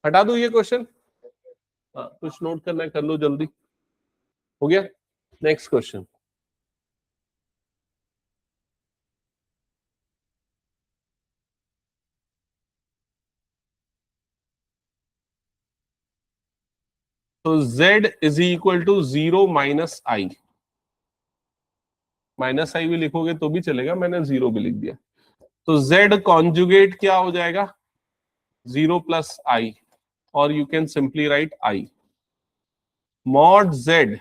हटा दो ये क्वेश्चन, हाँ कुछ नोट करना है कर लो जल्दी। हो गया, नेक्स्ट क्वेश्चन। तो z is equal to 0 - i, -i भी लिखोगे तो भी चलेगा, मैंने 0 भी लिख दिया। तो z कॉन्जुगेट क्या हो जाएगा, 0 + i, और you can simply write i। Mod z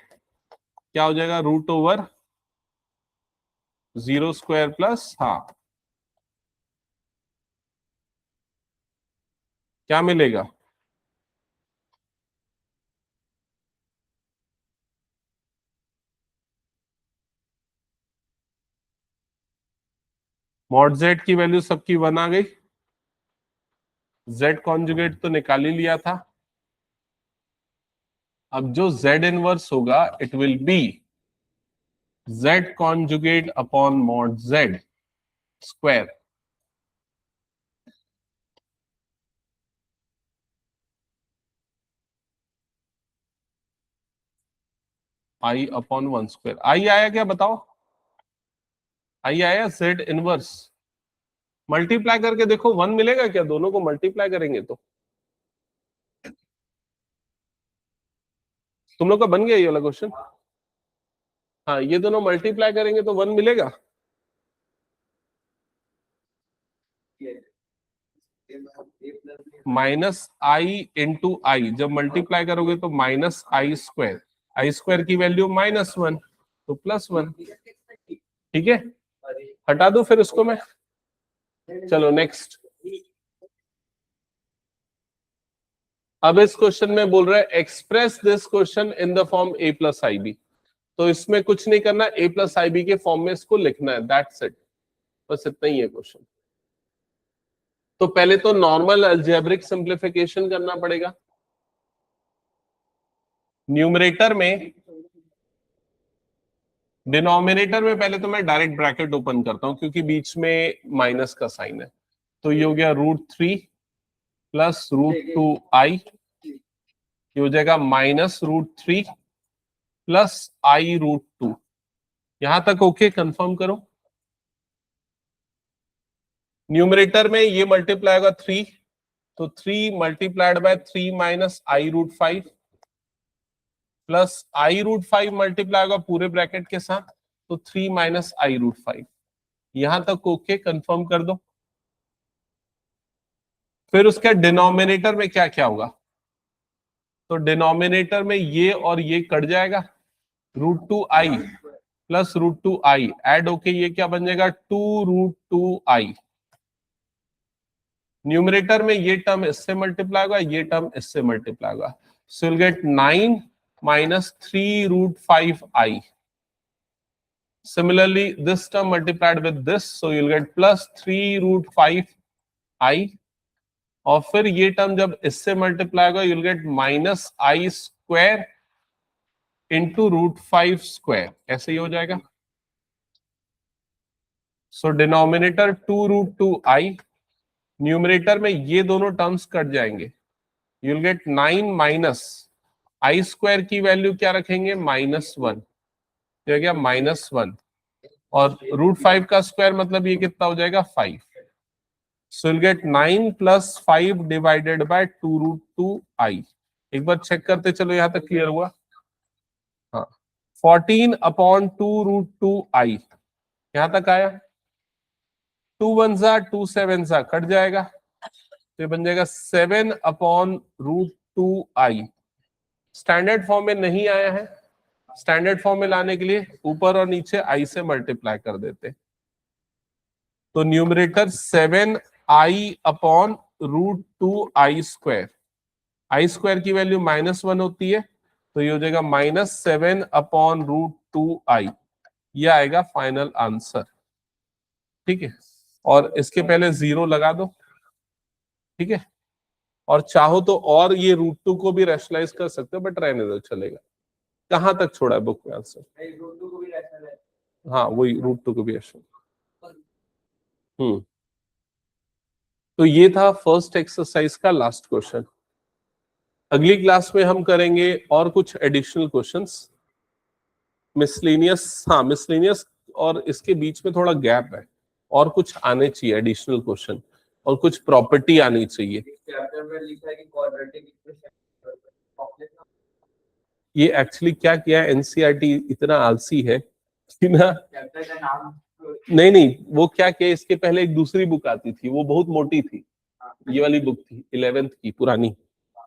क्या हो जाएगा, √0² प्लस, हाँ क्या मिलेगा, मॉड z की वैल्यू सबकी 1 आ गई, z कॉन्जुगेट तो निकाल ही लिया था। अब जो z इनवर्स होगा it will be z conjugate upon mod z square, i upon 1²। i आया क्या बताओ, i आया z इनवर्स। मल्टीप्लाई करके देखो 1 मिलेगा क्या, दोनों को मल्टीप्लाई करेंगे तो। तुम लोग का बन गया ये वाला क्वेश्चन, हाँ ये दोनों मल्टीप्लाई करेंगे तो 1 मिलेगा। -i जब मल्टीप्लाई करोगे तो -i², i² की वैल्यू -1 तो +1। ठीक है, हटा दो फिर उसको मैं, चलो नेक्स्ट। अब इस क्वेश्चन में बोल रहा है express this question in the form a + ib। तो इसमें कुछ नहीं करना, a + ib के फॉर्म में इसको लिखना है, दैट्स इट, बस इतना ही है क्वेश्चन। तो पहले तो नॉर्मल अलजेब्रिक सिंप्लीफिकेशन करना पड़ेगा। न्यूमरेटर में, डिनोमिनेटर में पहले तो मैं डायरेक्ट ब्रैकेट ओपन करता हूं क्योंकि बीच में माइनस का साइन है। तो ये हो गया √3 + √2i, ये हो जाएगा -√3 + i√2। यहां तक ओके, कंफर्म करो। न्यूमरेटर में ये मल्टीप्लाई होगा 3, तो 3 multiplied by 3 - i√5 plus i√5 multiply होगा पूरे ब्रैकेट के साथ, तो 3 - i√5। यहां तक ओके, कंफर्म कर दो। फिर उसके डिनोमिनेटर में क्या क्या होगा, तो डिनोमिनेटर में ये और ये कट जाएगा, √2i प्लस रूट टू आई, एड होके ये क्या बन जाएगा 2√2i। न्यूमरेटर में ये टर्म इससे मल्टीप्लाई होगा, ये टर्म इससे मल्टीप्लाई होगा, so will get 9 minus 3√5i। Similarly, this term multiplied with this, so you'll get plus 3√5i, और फिर ये टर्म जब इससे मल्टीप्लाई होगा you'll get माइनस आई स्क्वायर इंटू √5 स्क्वायर, ऐसे ही हो जाएगा। सो डिनोमिनेटर 2√2i, न्यूमरेटर में ये दोनों टर्म्स कट जाएंगे, you'll get 9 माइनस आई स्क्वायर की वैल्यू क्या रखेंगे -1, तो क्या -1, और √5 का स्क्वायर मतलब ये कितना हो जाएगा 5, so will get 9 plus 5 divided by 2√2i। एक बार चेक करते चलो, यहां तक क्लियर हुआ? हाँ, 14 अपॉन 2√2i, यहां तक आया। 2 1 जा 2 7 जा कट जाएगा, तो ये बन जाएगा 7 अपॉन √2i। स्टैंडर्ड फॉर्म में नहीं आया है, स्टैंडर्ड फॉर्म में लाने के लिए ऊपर और नीचे i से मल्टीप्लाई कर देते, तो numerator 7i upon √2i square, I square की वैल्यू -1 होती है, तो ये हो जाएगा -7 अपॉन √2i, ये आएगा फाइनल आंसर। ठीक है, और इसके पहले 0 लगा दो। ठीक है, और चाहो तो और ये √2 को भी रैशनलाइज कर सकते हो, बट रहने दो, चलेगा। कहां तक छोड़ा है बुक में आंसर? हाँ, वही √2 को भी रैशनल। तो ये था फर्स्ट एक्सरसाइज का लास्ट क्वेश्चन। अगली क्लास में हम करेंगे और कुछ एडिशनल क्वेश्चंस, मिसलेनियस। हाँ, मिसलेनियस, और इसके बीच में थोड़ा गैप है, और कुछ आने चाहिए एडिशनल क्वेश्चन, और कुछ प्रॉपर्टी आनी चाहिए। ये एक्चुअली क्या किया, एनसीईआरटी इतना आलसी है कि ना, नहीं, वो क्या किया, इसके पहले एक दूसरी बुक आती थी, वो बहुत मोटी थी, ये वाली बुक थी 11th की पुरानी।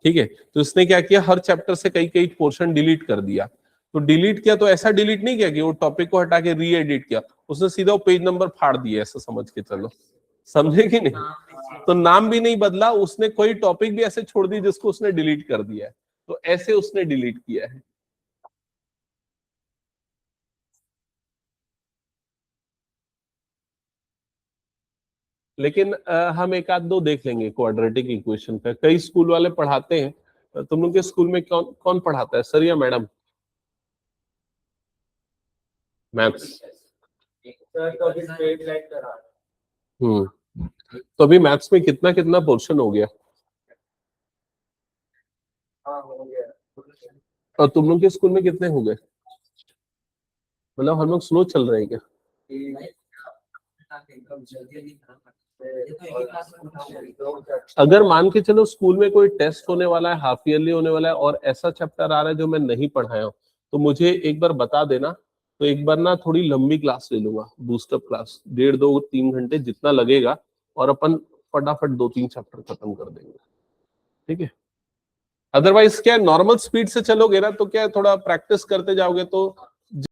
ठीक है, तो इसने क्या किया, हर चैप्टर से कई कई पोर्शन डिलीट कर दिया। तो डिलीट किया तो ऐसा डिलीट नहीं किया कि वो टॉपिक को हटा के री एडिट किया, उसने सीधा वो पेज नंबर फाड़ दिया, ऐसा समझ के चलो, समझे कि नहीं? तो नाम भी नहीं बदला उसने, कोई टॉपिक भी ऐसे छोड़ दी जिसको उसने डिलीट कर दिया है, तो ऐसे उसने डिलीट किया है। लेकिन हम एक आध दो देख लेंगे क्वाड्रेटिक इक्वेशन पे, कई स्कूल वाले पढ़ाते हैं। तुम लोग के स्कूल में कौन कौन पढ़ाता है, सर या मैडम? मैथ्स। तो अभी मैथ्स में कितना कितना पोर्शन हो गया? और तुम लोग के स्कूल में कितने हो गए? मतलब हम लोग स्लो चल रहे हैं क्या? अगर मान के चलो स्कूल में कोई टेस्ट होने वाला है, हाफ ईयरली होने वाला है, और ऐसा चैप्टर आ रहा है जो मैं नहीं पढ़ाया हूँ, तो मुझे एक बार बता देना, तो एक बार ना थोड़ी लंबी क्लास ले लूंगा, बूस्टअप क्लास, 1.5 2 3 घंटे जितना लगेगा, और अपन फटाफट 2 3 चैप्टर खत्म कर देंगे। ठीक है, अदरवाइज क्या नॉर्मल स्पीड से चलोगे ना, तो क्या थोड़ा प्रैक्टिस करते जाओगे तो